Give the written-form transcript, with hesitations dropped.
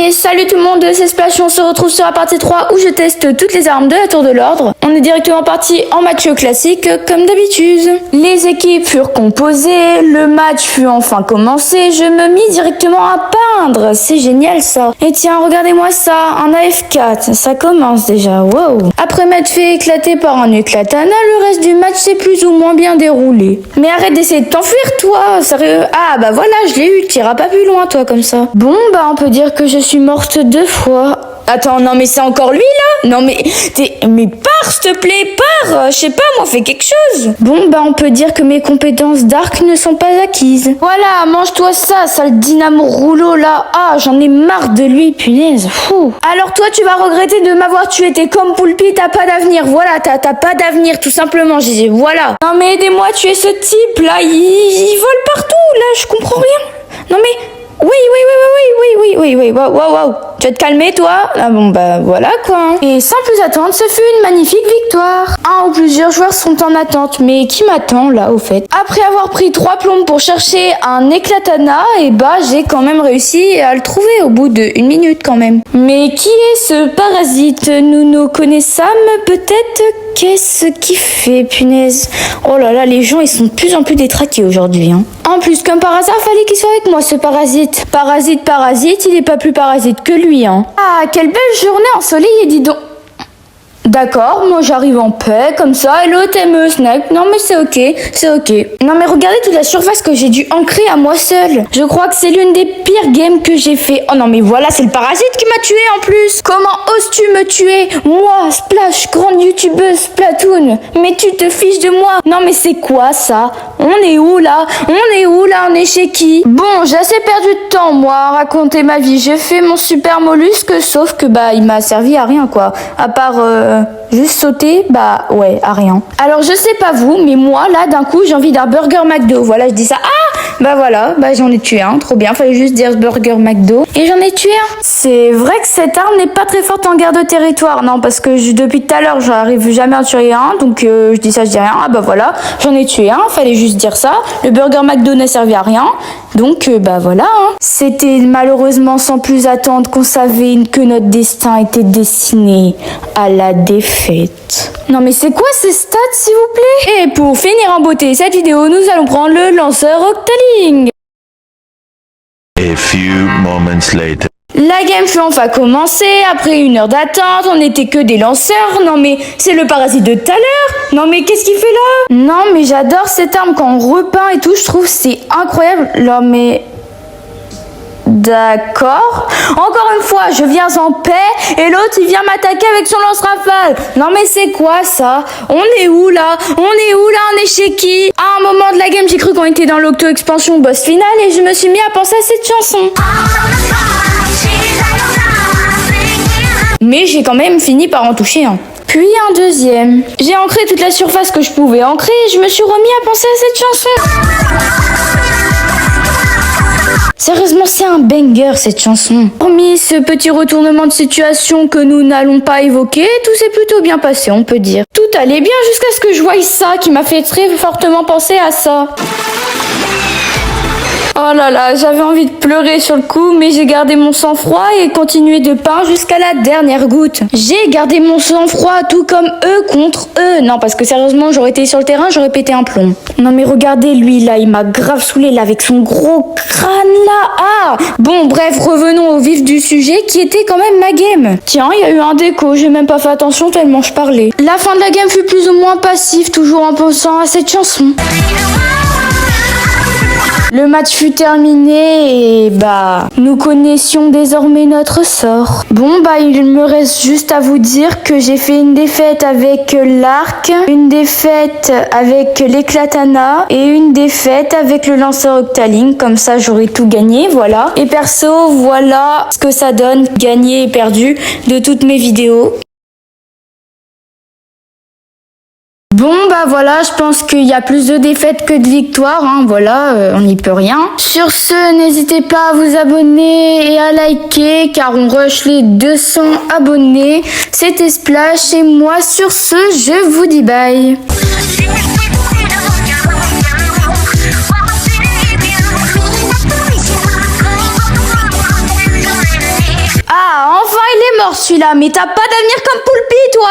Et salut tout le monde, c'est Splash, on se retrouve sur la partie 3 où je teste toutes les armes de la tour de l'ordre. On est directement parti en match classique comme d'habitude. Les équipes furent composées, le match fut enfin commencé, je me mis directement à peindre, c'est génial ça. Et tiens, regardez-moi ça, un AF4, ça commence déjà, wow. Après m'être fait éclater par un éclatana, le reste du match s'est plus ou moins bien déroulé. Mais arrête d'essayer de t'enfuir toi, sérieux. Ah bah voilà, je l'ai eu, t'iras pas plus loin toi comme ça. Bon bah on peut dire que je suis morte 2 fois. Attends, non mais c'est encore lui là? Non mais pars s'il te plaît, pars. Je sais pas, moi fais quelque chose. Bon bah on peut dire que mes compétences d'arc ne sont pas acquises. Voilà, mange-toi ça, sale dynamo rouleau là. Ah, j'en ai marre de lui, punaise. Fou. Alors toi tu vas regretter de m'avoir tué, t'es comme Poulpi, t'as pas d'avenir. Voilà, t'as pas d'avenir tout simplement, j'ai dit voilà. Non mais aidez-moi à tuer ce type là, il vole partout là, je comprends rien. Non mais... Oui, wow. Tu vas te calmer, toi? Ah bon, bah voilà quoi. Et sans plus attendre, ce fut une magnifique victoire. Un ou plusieurs joueurs sont en attente, mais qui m'attend là au fait? Après avoir pris 3 plombes pour chercher un éclatana, et bah j'ai quand même réussi à le trouver au bout de 1 minute quand même. Mais qui est ce parasite? Nous connaissons peut-être? Qu'est-ce qu'il fait, punaise? Oh là là, les gens ils sont de plus en plus détraqués aujourd'hui. Hein. En plus, comme par hasard, fallait qu'il soit avec moi ce parasite. Parasite, il est pas plus parasite que lui. Hein. Ah, quelle belle journée ensoleillée, dis donc. D'accord, moi j'arrive en paix, comme ça, et l'autre elle me snack. Non mais c'est ok. Non mais regardez toute la surface que j'ai dû ancrer à moi seule. Je crois que c'est l'une des pires games que j'ai fait. Oh non mais voilà, c'est le parasite qui m'a tué en plus. Comment oses-tu me tuer? Moi, Splash, grande youtubeuse Splatoon. Mais tu te fiches de moi. Non mais c'est quoi ça? On est où là? On est chez qui? Bon, j'ai assez perdu de temps moi à raconter ma vie. J'ai fait mon super mollusque, sauf que bah il m'a servi à rien quoi. À part... juste sauter, bah ouais, à rien. Alors je sais pas vous, mais moi là d'un coup j'ai envie d'un burger McDo. Voilà, je dis ça. Ah bah voilà, bah j'en ai tué un, trop bien. Fallait juste dire burger McDo et j'en ai tué un. C'est vrai que cette arme n'est pas très forte en guerre de territoire, non, parce que depuis tout à l'heure j'arrive jamais à en tuer un, donc je dis ça, je dis rien. Ah bah voilà, j'en ai tué un, fallait juste dire ça. Le burger McDo n'a servi à rien, donc bah voilà. Hein. C'était malheureusement sans plus attendre qu'on savait que notre destin était destiné à la défaite. Non mais c'est quoi ces stats s'il vous plaît? Et pour finir en beauté cette vidéo, nous allons prendre le lanceur Octaling. A few moments later. La game fut enfin commencée, après 1 heure d'attente, on n'était que des lanceurs. Non mais c'est le parasite de tout à l'heure. Non mais qu'est-ce qu'il fait là? Non mais j'adore cette arme quand on repeint et tout, je trouve c'est incroyable. Non mais... D'accord. Encore une fois, je viens en paix et l'autre il vient m'attaquer avec son lance-rafale. Non mais c'est quoi ça? On est où là? On est chez qui? À un moment de la game, j'ai cru qu'on était dans l'octo-expansion boss final et je me suis mis à penser à cette chanson. Mais j'ai quand même fini par en toucher un. Puis un deuxième. J'ai ancré toute la surface que je pouvais ancrer et je me suis remis à penser à cette chanson. Sérieusement, c'est un banger cette chanson. Hormis ce petit retournement de situation que nous n'allons pas évoquer, tout s'est plutôt bien passé, on peut dire. Tout allait bien jusqu'à ce que je voie ça qui m'a fait très fortement penser à ça. Oh là là, j'avais envie de pleurer sur le coup, mais j'ai gardé mon sang-froid et continué de peindre jusqu'à la dernière goutte. J'ai gardé mon sang-froid tout comme eux contre eux. Non, parce que sérieusement, j'aurais été sur le terrain, j'aurais pété un plomb. Non mais regardez lui là, il m'a grave saoulé là avec son gros crâne là. Ah bon, bref, revenons au vif du sujet qui était quand même ma game. Tiens, il y a eu un déco, j'ai même pas fait attention tellement je parlais. La fin de la game fut plus ou moins passive, toujours en pensant à cette chanson. Le match fut terminé et bah nous connaissions désormais notre sort. Bon bah il me reste juste à vous dire que j'ai fait une défaite avec l'arc, une défaite avec l'éclatana et une défaite avec le lanceur Octaling. Comme ça j'aurai tout gagné, voilà. Et perso, voilà ce que ça donne, gagné et perdu de toutes mes vidéos. Bon bah voilà, je pense qu'il y a plus de défaites que de victoires, hein, voilà, on n'y peut rien. Sur ce, n'hésitez pas à vous abonner et à liker car on rush les 200 abonnés. C'était Splash et moi sur ce, je vous dis bye. celui-là, mais t'as pas d'avenir comme Poulpi, toi!